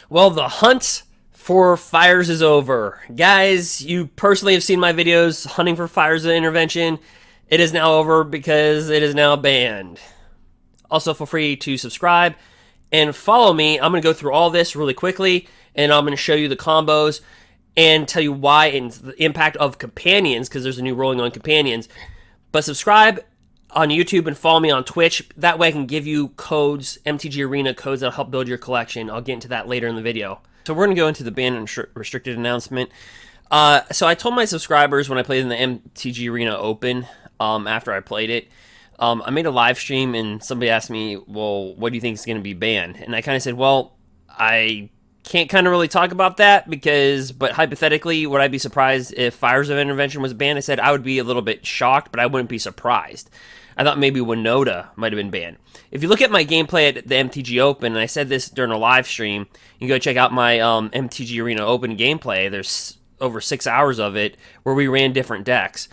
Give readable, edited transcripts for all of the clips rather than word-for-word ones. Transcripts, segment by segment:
Well, the hunt for fires is over. Guys, you personally have seen my videos hunting for fires of intervention. It is now over because it is now banned. Also, feel free to subscribe and follow me. I'm going to go through all this really quickly, and I'm going to show you the combos and tell you why and the impact of companions, because there's a new ruling on companions. But subscribe on YouTube and follow me on Twitch. That way I can give you codes, MTG Arena codes that'll help build your collection. I'll get into that later in the video. So we're going to go into the banned and restricted announcement. So I told my subscribers when I played in the MTG Arena Open, after I played it, I made a live stream and somebody asked me, well, what do you think is going to be banned? And I kind of said, well, I can't kind of really talk about that but hypothetically, would I be surprised if Fires of Intervention was banned? I said I would be a little bit shocked, but I wouldn't be surprised. I thought maybe Winota might have been banned. If you look at my gameplay at the MTG Open, and I said this during a live stream, you can go check out my MTG Arena Open gameplay. There's over 6 hours of it where we ran different decks.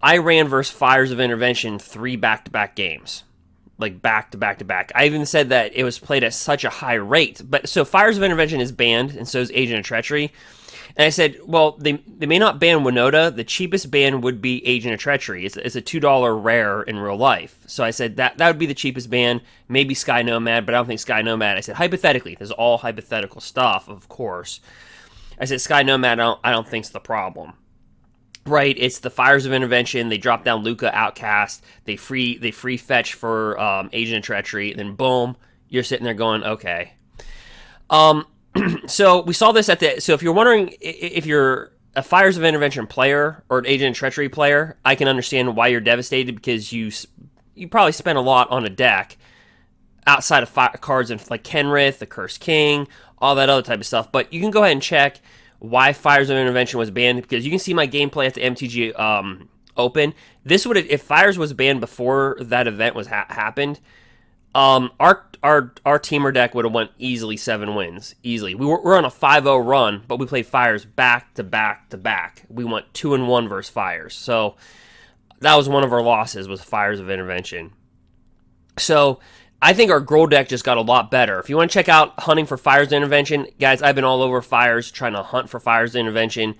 I ran versus Fires of Intervention 3 back-to-back games. Like back-to-back-to-back. I even said that it was played at such a high rate. But so Fires of Intervention is banned, and so is Agent of Treachery. And I said, well, they may not ban Winota. The cheapest ban would be Agent of Treachery. It's a $2 rare in real life. So I said that would be the cheapest ban. Maybe Sky Nomad, but I don't think Sky Nomad. I said hypothetically. This is all hypothetical stuff, of course. I said Sky Nomad, I don't think's the problem. Right, it's the Fires of Intervention. They drop down Luca Outcast. They free fetch for Agent of Treachery. And then boom, you're sitting there going, okay. So we saw this so if you're wondering if you're a Fires of Intervention player or an Agent of Treachery player, I can understand why you're devastated, because you probably spent a lot on a deck outside of cards like Kenrith, the Cursed King, all that other type of stuff. But you can go ahead and check why Fires of Intervention was banned, because you can see my gameplay at the MTG Open. This would if Fires was banned before that event was happened. Our temur deck would have won easily 7 wins. Easily. We're on a 5-0 run, but we played Fires back to back to back. We went 2-1 versus Fires. So that was one of our losses, was Fires of Intervention. So I think our gruul deck just got a lot better. If you want to check out hunting for Fires of Intervention, guys, I've been all over Fires trying to hunt for Fires of Intervention.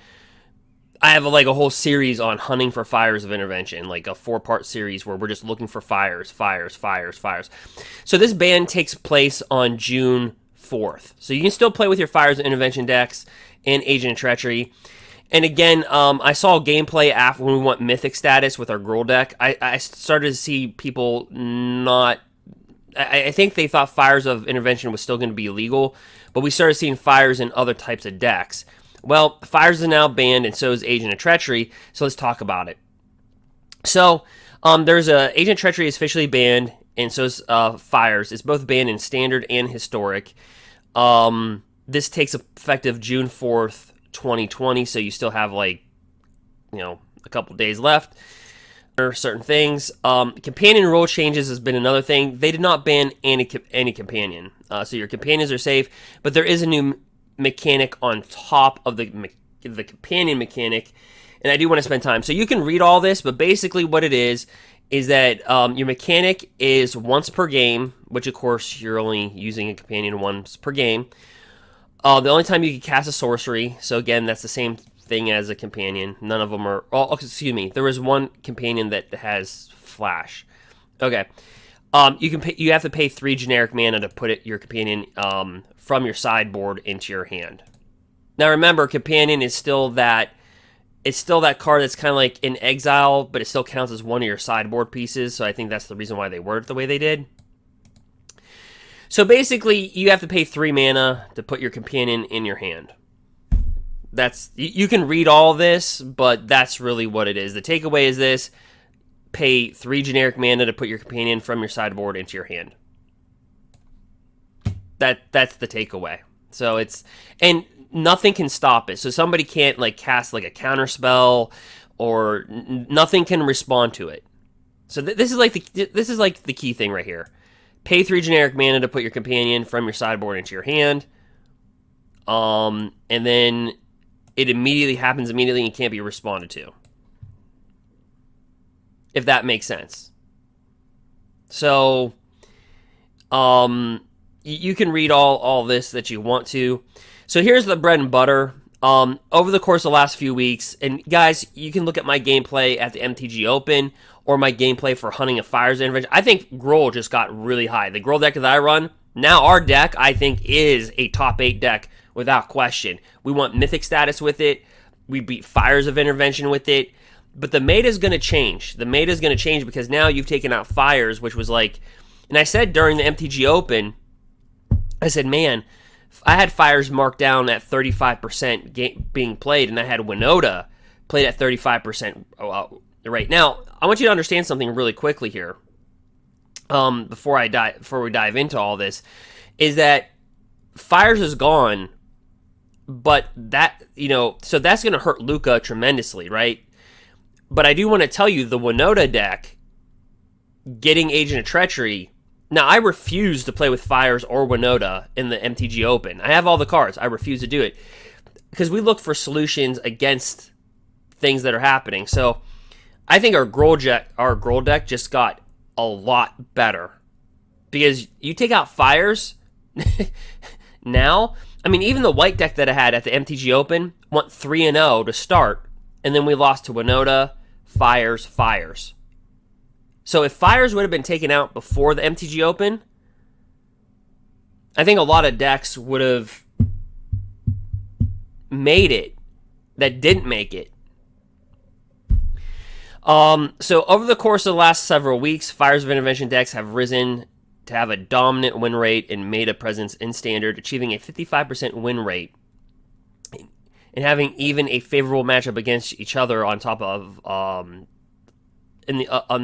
I have a whole series on hunting for Fires of Intervention, like a 4-part series where we're just looking for fires. So this ban takes place on June 4th. So you can still play with your Fires of Intervention decks and Agent of Treachery. And again, I saw gameplay after when we went Mythic status with our gruul deck. I started to see people not... I think they thought Fires of Intervention was still going to be illegal, but we started seeing Fires in other types of decks. Well, Fires is now banned, and so is Agent of Treachery, so let's talk about it. So, there's Agent of Treachery is officially banned, and so is Fires. It's both banned in Standard and Historic. This takes effective June 4th, 2020, so you still have, a couple days left. Certain things. Companion rule changes has been another thing. They did not ban any companion, so your companions are safe, but there is a new mechanic on top of the companion mechanic, and I do want to spend time. So you can read all this, but basically what it is that your mechanic is once per game, which of course you're only using a companion once per game. The only time you can cast a sorcery, so again, that's the same thing as a companion. None of them are... Oh, excuse me. There is one companion that has flash. Okay. You have to pay 3 generic mana to put your companion from your sideboard into your hand. Now remember, companion is still that... It's still that card that's kind of like in exile, but it still counts as one of your sideboard pieces, so I think that's the reason why they worded it the way they did. So basically, you have to pay 3 mana to put your companion in your hand. You can read all this, but that's really what it is. The takeaway is this: pay 3 generic mana to put your companion from your sideboard into your hand. That's the takeaway. So and nothing can stop it. So somebody can't cast a counter spell, or nothing can respond to it. So this is the key thing right here. Pay 3 generic mana to put your companion from your sideboard into your hand. And then it happens immediately and can't be responded to. If that makes sense. So, you can read all this that you want to. So here's the bread and butter. Over the course of the last few weeks, and guys, you can look at my gameplay at the MTG Open or my gameplay for Hunting of Fires Intervention. I think Gruul just got really high. The Gruul deck that I run, now our deck, I think, is a top 8 deck without question. We want Mythic status with it. We beat Fires of Intervention with it. But the meta is going to change. The meta is going to change because now you've taken out Fires, which was like... And I said during the MTG Open, I said, man, I had Fires marked down at 35% being played, and I had Winota played at 35% right now. I want you to understand something really quickly here. Before we dive into all this, is that Fires is gone, but that, so that's going to hurt Luca tremendously, right? But I do want to tell you, the Winota deck getting Agent of Treachery. Now, I refuse to play with Fires or Winota in the MTG Open. I have all the cards. I refuse to do it because we look for solutions against things that are happening. So I think our Gruul deck just got a lot better because you take out Fires now. I mean, even the white deck that I had at the MTG Open went 3-0 to start, and then we lost to Winota, Fires. So if Fires would have been taken out before the MTG Open, I think a lot of decks would have made it that didn't make it. So over the course of the last several weeks, Fires of Intervention decks have risen to have a dominant win rate and meta presence in Standard, achieving a 55% win rate and having even a favorable matchup against each other on top of on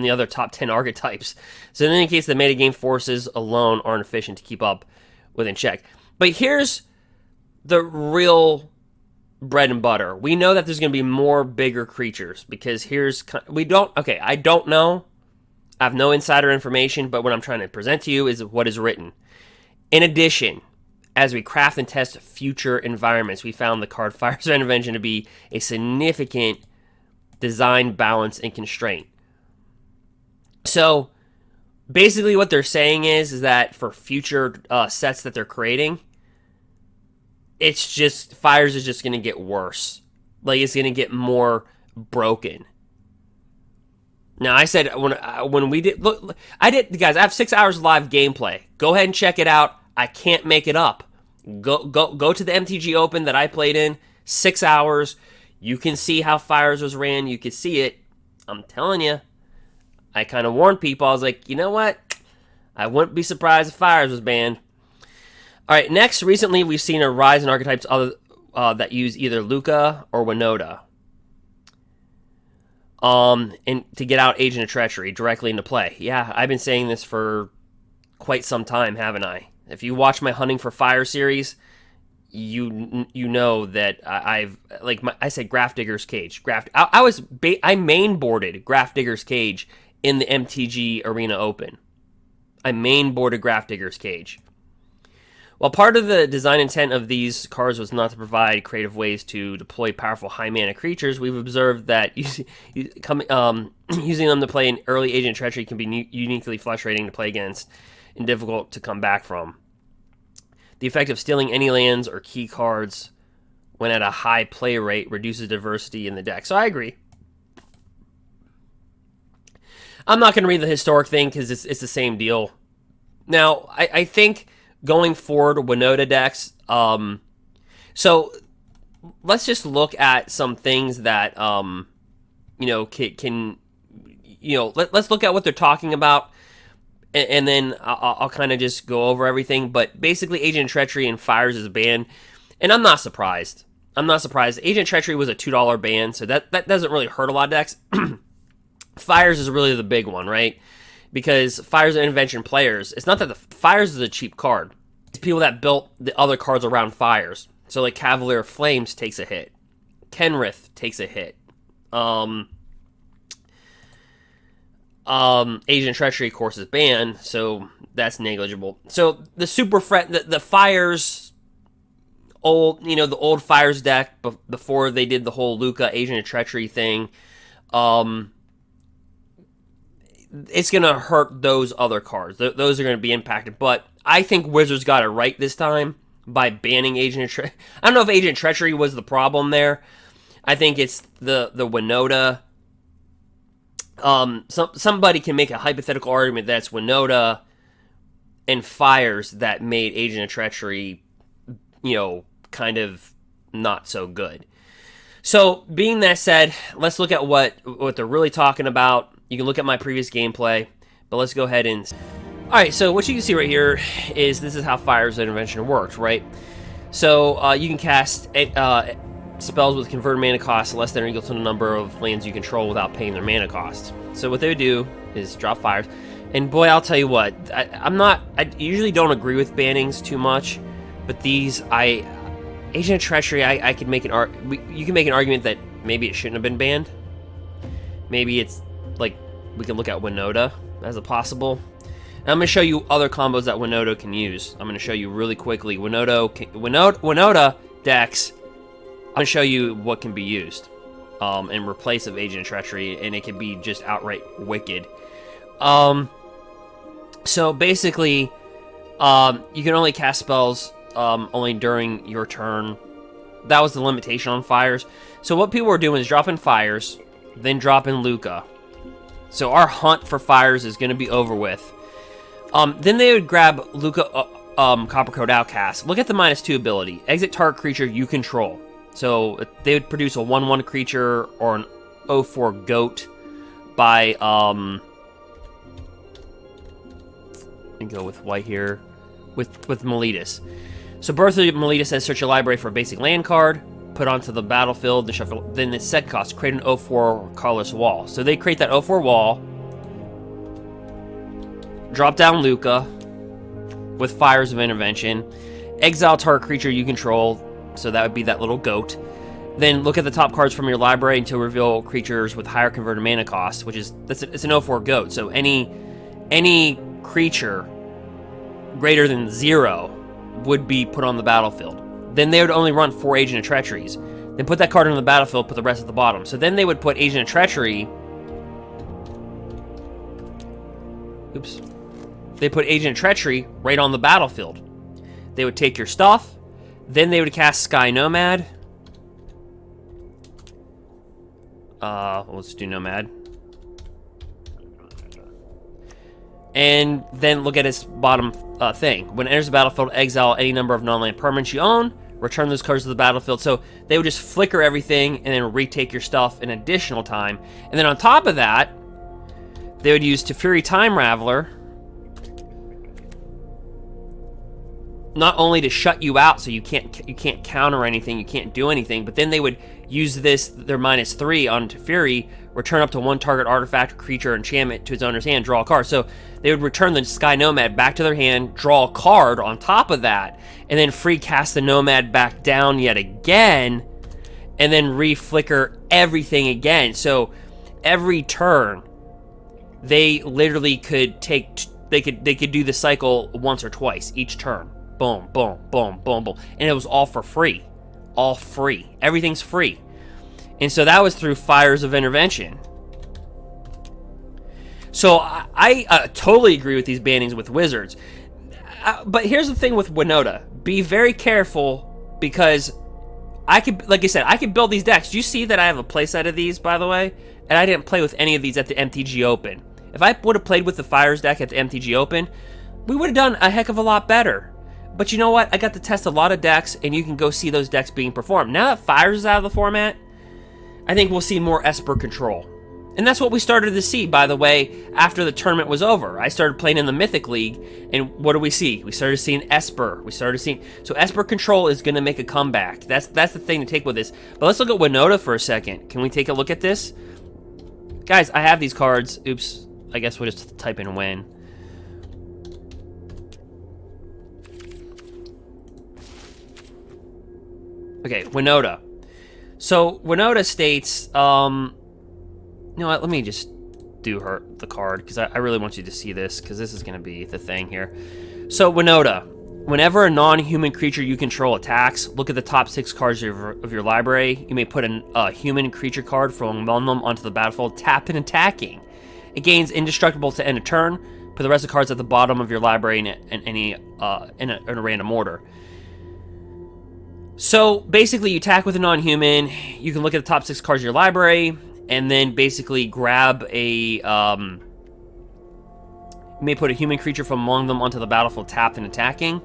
the other top 10 archetypes. So in any case, the metagame forces alone aren't efficient to keep up within check. But here's the real bread and butter. We know that there's going to be more bigger creatures because I don't know. I have no insider information, but what I'm trying to present to you is what is written. In addition, as we craft and test future environments, we found the card Fires of Intervention to be a significant design balance and constraint. So basically what they're saying is that for future sets that they're creating, it's just, Fires is just going to get worse. Like, it's going to get more broken. Now, I said, when we did, look, guys, I have 6 hours live gameplay. Go ahead and check it out. I can't make it up. Go to the MTG Open that I played in, 6 hours. You can see how Fires was ran. You can see it. I'm telling you. I kind of warned people. I was like, you know what? I wouldn't be surprised if Fires was banned. All right, next, recently we've seen a rise in archetypes that use either Luca or Winota. And to get out Agent of Treachery directly into play. Yeah, I've been saying this for quite some time, haven't I? If you watch my Hunting for Fire series, you know that I said Grafdigger's Cage. I main boarded Grafdigger's Cage in the MTG Arena Open. I main boarded Grafdigger's Cage. While part of the design intent of these cards was not to provide creative ways to deploy powerful high mana creatures, we've observed that using them to play an early Agent of Treachery can be uniquely frustrating to play against and difficult to come back from. The effect of stealing any lands or key cards when at a high play rate reduces diversity in the deck. So I agree. I'm not going to read the historic thing because it's the same deal. Now, I think going forward, Winota decks. So let's just look at some things that can let's look at what they're talking about, and then I'll kind of just go over everything. But basically, Agent of Treachery and Fires is banned, and I'm not surprised. Agent of Treachery was a $2 ban, so that doesn't really hurt a lot of decks. Fires is really the big one, right? Because Fires and Intervention players, it's not that the Fires is a cheap card. It's people that built the other cards around Fires. So like Cavalier of Flames takes a hit. Kenrith takes a hit. Agent of Treachery, of course, is banned, so that's negligible. So the the Fires the old Fires deck before they did the whole Luca Agent of Treachery thing, it's going to hurt those other cards. Those are going to be impacted. But I think Wizards got it right this time by banning Agent of Treachery. I don't know if Agent of Treachery was the problem there. I think it's the Winota. Somebody can make a hypothetical argument that's Winota and Fires that made Agent of Treachery, kind of not so good. So, being that said, let's look at what they're really talking about. You can look at my previous gameplay, but let's go ahead and... Alright, so what you can see right here is this is how Fire's Intervention works, right? So, you can cast spells with converted mana cost less than or equal to the number of lands you control without paying their mana cost. So what they would do is drop Fires. And boy, I'll tell you what, I usually don't agree with bannings too much, but these, Agent of Treachery, I could make you can make an argument that maybe it shouldn't have been banned. Maybe it's, like, we can look at Winota as a possible. And I'm going to show you other combos that Winota can use. I'm going to show you really quickly. Winota decks, I'm going to show you what can be used in replace of Agent of Treachery, and it can be just outright wicked. So basically, you can only cast spells only during your turn. That was the limitation on Fires. So what people were doing is dropping Fires, then dropping Luca. So our hunt for Fires is going to be over with. Then they would grab Luca Copper Code Outcast. Look at the -2 ability. Exit target creature you control. So they would produce a 1/1 creature or an 0/4 goat by and go with white here with Meletis. So Birth of Meletis says search your library for a basic land card, put onto the battlefield, then the set cost, create an 0/4 colorless wall. So they create that 0/4 wall, drop down Luca with Fires of Intervention, exile target creature you control, so that would be that little goat. Then look at the top cards from your library until reveal creatures with higher converted mana cost, which is it's an 0/4 goat. So any creature greater than 0 would be put on the battlefield. Then they would only run 4 Agent of Treacheries. Then put that card on the battlefield, put the rest at the bottom. So then they would put Agent of Treachery. Oops. They put Agent of Treachery right on the battlefield. They would take your stuff. Then they would cast Sky Nomad. Let's do Nomad. And then look at its bottom thing. When it enters the battlefield, exile any number of non-land permanents you own. Return those cards to the battlefield. So they would just flicker everything and then retake your stuff an additional time. And then on top of that, they would use Teferi Time Raveler. Not only to shut you out so you can't counter anything, you can't do anything, but then they would use their -3 on Teferi, return up to 1 target artifact, creature, enchantment to its owner's hand, draw a card. So they would return the Sky Nomad back to their hand, draw a card on top of that, and then free cast the Nomad back down yet again, and then re-flicker everything again. So every turn, they literally could they could do the cycle once or twice each turn. Boom, boom, boom, boom, boom. And it was all for free. All free. Everything's free. And so that was through Fires of Intervention. So I totally agree with these bannings with Wizards. But here's the thing with Winota. Be very careful because like I said, I could build these decks. Do you see that I have a playset of these, by the way? And I didn't play with any of these at the MTG Open. If I would have played with the Fires deck at the MTG Open, we would have done a heck of a lot better. But you know what? I got to test a lot of decks, and you can go see those decks being performed. Now that Fires is out of the format, I think we'll see more Esper control. And that's what we started to see, by the way, after the tournament was over. I started playing in the Mythic League, and what do we see? We started seeing Esper. So Esper control is going to make a comeback. That's the thing to take with this. But let's look at Winota for a second. Can we take a look at this? Guys, I have these cards. Oops. I guess we'll just type in win. Okay, Winota. So Winota states, you know what? Let me just do the card because I really want you to see this because this is going to be the thing here. So Winota, whenever a non-human creature you control attacks, look at the top 6 cards of your library. You may put a human creature card from among them onto the battlefield, tap and attacking. It gains indestructible to end a turn. Put the rest of the cards at the bottom of your library in a random order. So basically, you attack with a non-human. You can look at the top 6 cards of your library, and then basically grab a. You may put a human creature from among them onto the battlefield, tapped and attacking.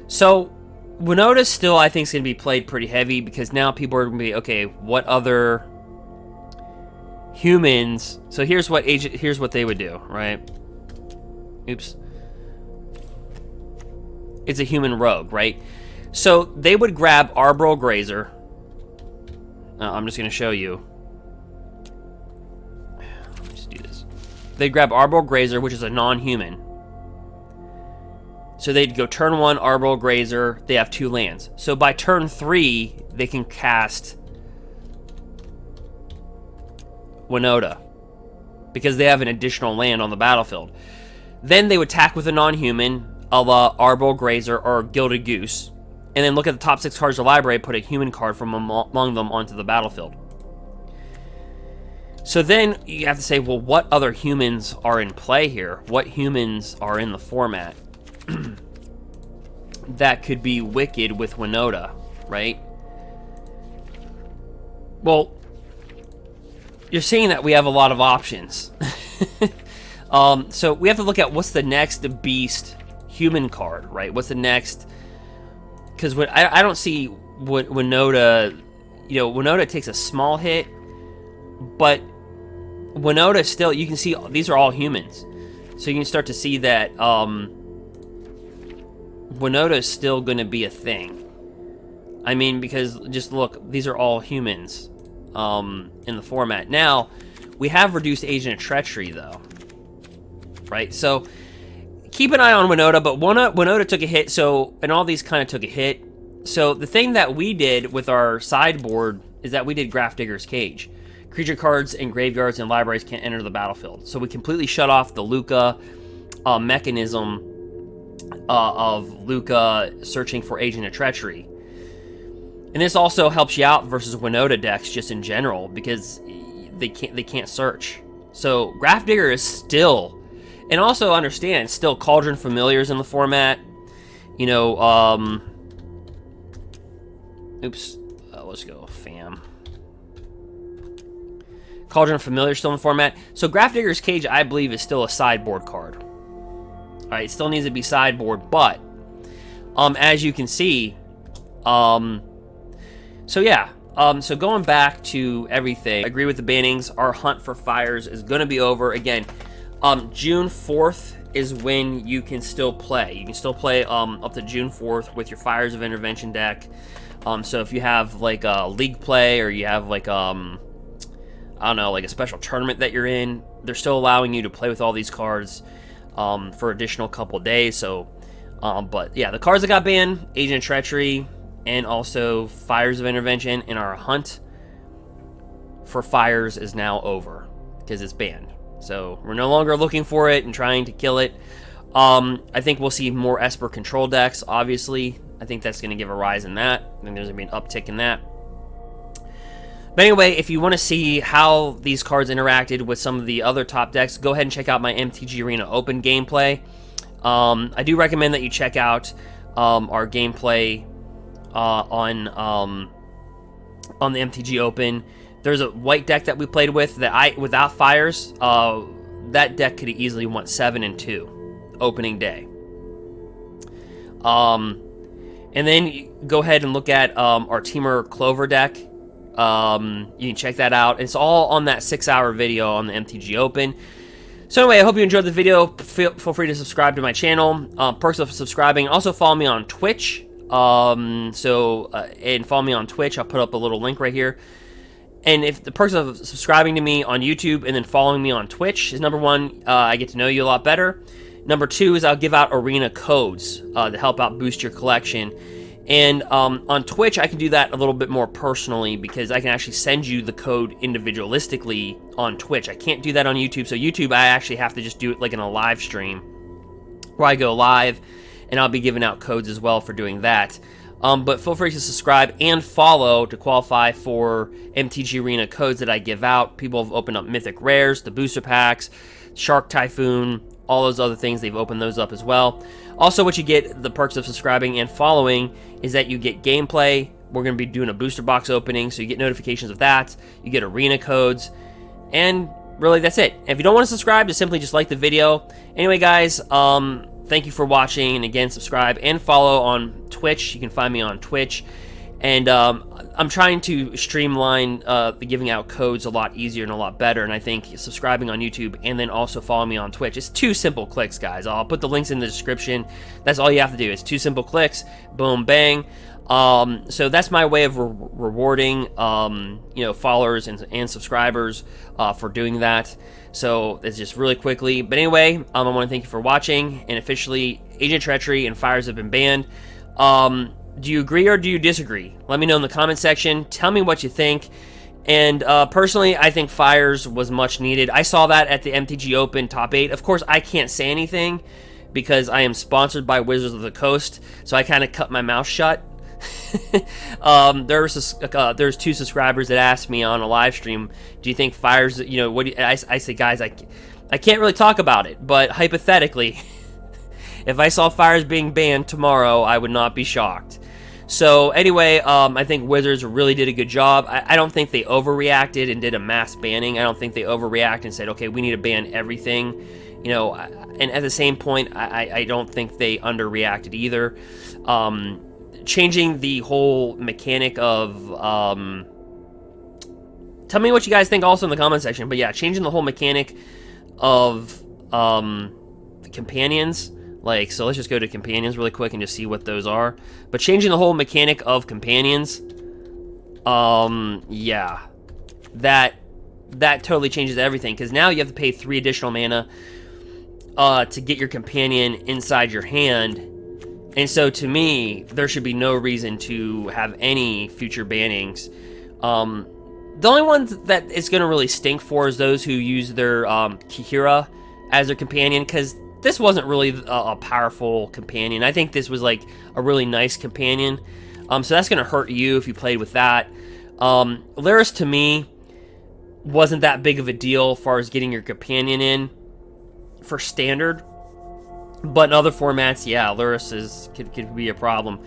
So Winota still, I think, is going to be played pretty heavy because now people are going to be, okay, what other humans? So here's what they would do, right? Oops. It's a human rogue, right? So they would grab Arbor Grazer. I'm just going to show you. Let me just do this. They'd grab Arbor Grazer, which is a non-human. So they'd go turn 1, Arbor Grazer. They have 2 lands. So by turn 3, they can cast Winota because they have an additional land on the battlefield. Then they would attack with a non-human, a la Arbor Grazer or Gilded Goose, and then look at the top 6 cards of the library, put a human card from among them onto the battlefield. So then you have to say, well, what other humans are in play here? What humans are in the format that could be wicked with Winota, right? Well, you're seeing that we have a lot of options. So we have to look at what's the next beast human card, right? What's the next? Because I don't see what Winota, Winota takes a small hit, but Winota still, you can see these are all humans. So you can start to see that Winota is still going to be a thing. I mean, because just look, these are all humans in the format. Now, we have reduced Agent of Treachery, though. Right? So keep an eye on Winota, but Winota took a hit, and all these kind of took a hit. So the thing that we did with our sideboard is that we did Grafdigger's Cage. Creature cards in graveyards and libraries can't enter the battlefield. So we completely shut off the Luca mechanism of Luca searching for Agent of Treachery. And this also helps you out versus Winota decks just in general because they can't search. So Grafdigger is still, and also understand, still Cauldron Familiars in the format. Let's go fam. Cauldron Familiar still in the format. So Grafdigger's Cage, I believe, is still a sideboard card. Alright, it still needs to be sideboard, but as you can see, so going back to everything, I agree with the bannings. Our hunt for fires is going to be over. Again, June 4th is when you can still play. You can still play up to June 4th with your Fires of Intervention deck. So if you have like a league play or you have like I don't know, like a special tournament that you're in, they're still allowing you to play with all these cards for additional couple days. So, but yeah, the cards that got banned, Agent of Treachery, and also Fires of Intervention, and our hunt for fires is now over because it's banned. So we're no longer looking for it and trying to kill it. I think we'll see more Esper control decks, obviously. I think that's going to give a rise in that. I think there's going to be an uptick in that. But anyway, if you want to see how these cards interacted with some of the other top decks, go ahead and check out my MTG Arena Open gameplay. I do recommend that you check out our gameplay on the MTG Open. There's a white deck that we played with that without fires. That deck could easily went 7-2 opening day. And then go ahead and look at our Temur Clover deck. You can check that out. It's all on that 6-hour video on the MTG Open. So anyway, I hope you enjoyed the video. Feel free to subscribe to my channel. Perks of subscribing. Also follow me on Twitch. And follow me on Twitch. I'll put up a little link right here. And if the perks of subscribing to me on YouTube and then following me on Twitch is number 1, I get to know you a lot better. Number 2 is I'll give out arena codes to help out boost your collection. And on Twitch, I can do that a little bit more personally because I can actually send you the code individualistically on Twitch. I can't do that on YouTube. So YouTube, I actually have to just do it like in a live stream where I go live, and I'll be giving out codes as well for doing that. But feel free to subscribe and follow to qualify for MTG Arena codes that I give out. People have opened up Mythic Rares, the booster packs, Shark Typhoon, all those other things. They've opened those up as well. Also, what you get, the perks of subscribing and following, is that you get gameplay. We're going to be doing a booster box opening, so you get notifications of that. You get arena codes, and really, that's it. If you don't want to subscribe, just simply like the video. Anyway, guys, thank you for watching, and again, subscribe and follow on Twitch. You can find me on Twitch, and I'm trying to streamline the giving out codes a lot easier and a lot better, and I think subscribing on YouTube and then also follow me on Twitch. It's 2 simple clicks, guys. I'll put the links in the description. That's all you have to do. It's 2 simple clicks. Boom, bang. So that's my way of rewarding, followers and subscribers for doing that. So it's just really quickly. But anyway, I want to thank you for watching. And officially, Agent of Treachery and Fires have been banned. Do you agree or do you disagree? Let me know in the comment section. Tell me what you think. And personally, I think Fires was much needed. I saw that at the MTG Open Top 8. Of course, I can't say anything because I am sponsored by Wizards of the Coast. So I kind of cut my mouth shut. There's 2 subscribers that asked me on a live stream, do you think Fires, I say, guys, I can't really talk about it, but hypothetically, if I saw Fires being banned tomorrow, I would not be shocked. So anyway, I think Wizards really did a good job. I don't think they overreacted and did a mass banning. I don't think they overreacted and said, okay, we need to ban everything. And at the same point, I don't think they underreacted either. Changing the whole mechanic of tell me what you guys think also in the comment section, but yeah, changing the whole mechanic of the companions, so let's just go to companions really quick and just see what those are. But changing the whole mechanic of companions, yeah, that totally changes everything, because now you have to pay 3 additional mana to get your companion inside your hand. And so, to me, there should be no reason to have any future bannings. The only ones that it's going to really stink for is those who use their Kihira as their companion, because this wasn't really a powerful companion. I think this was, a really nice companion. So that's going to hurt you if you played with that. Lyris, to me, wasn't that big of a deal as far as getting your companion in for Standard. But in other formats, yeah, Lyris could be a problem.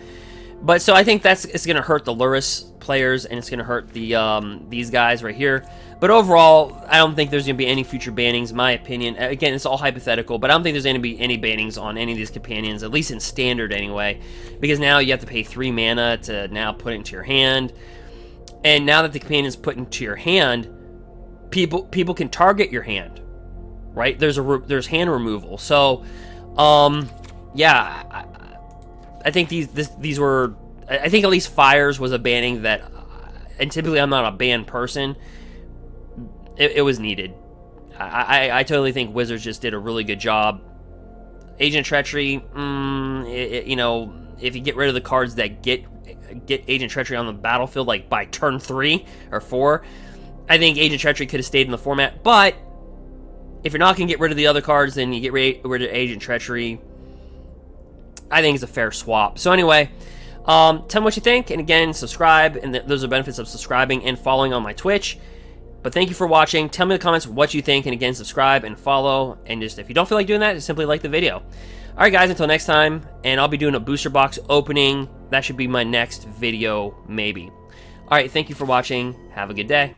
But so I think it's going to hurt the Lyris players, and it's going to hurt the these guys right here. But overall, I don't think there's going to be any future bannings, in my opinion. Again, it's all hypothetical, but I don't think there's going to be any bannings on any of these companions, at least in Standard anyway. Because now you have to pay 3 mana to now put it into your hand. And now that the companion's put into your hand, people can target your hand, right? There's hand removal. So yeah, I think these were, I think at least Fires was a banning that, and typically I'm not a banned person, it was needed. I totally think Wizards just did a really good job. Agent of Treachery, if you get rid of the cards that get Agent of Treachery on the battlefield, by turn 3 or 4, I think Agent of Treachery could have stayed in the format, but if you're not going to get rid of the other cards, then you get rid of Agent Treachery. I think it's a fair swap. So anyway, tell me what you think. And again, subscribe. And those are benefits of subscribing and following on my Twitch. But thank you for watching. Tell me in the comments what you think. And again, subscribe and follow. And just if you don't feel like doing that, just simply like the video. All right, guys, until next time. And I'll be doing a booster box opening. That should be my next video, maybe. All right, thank you for watching. Have a good day.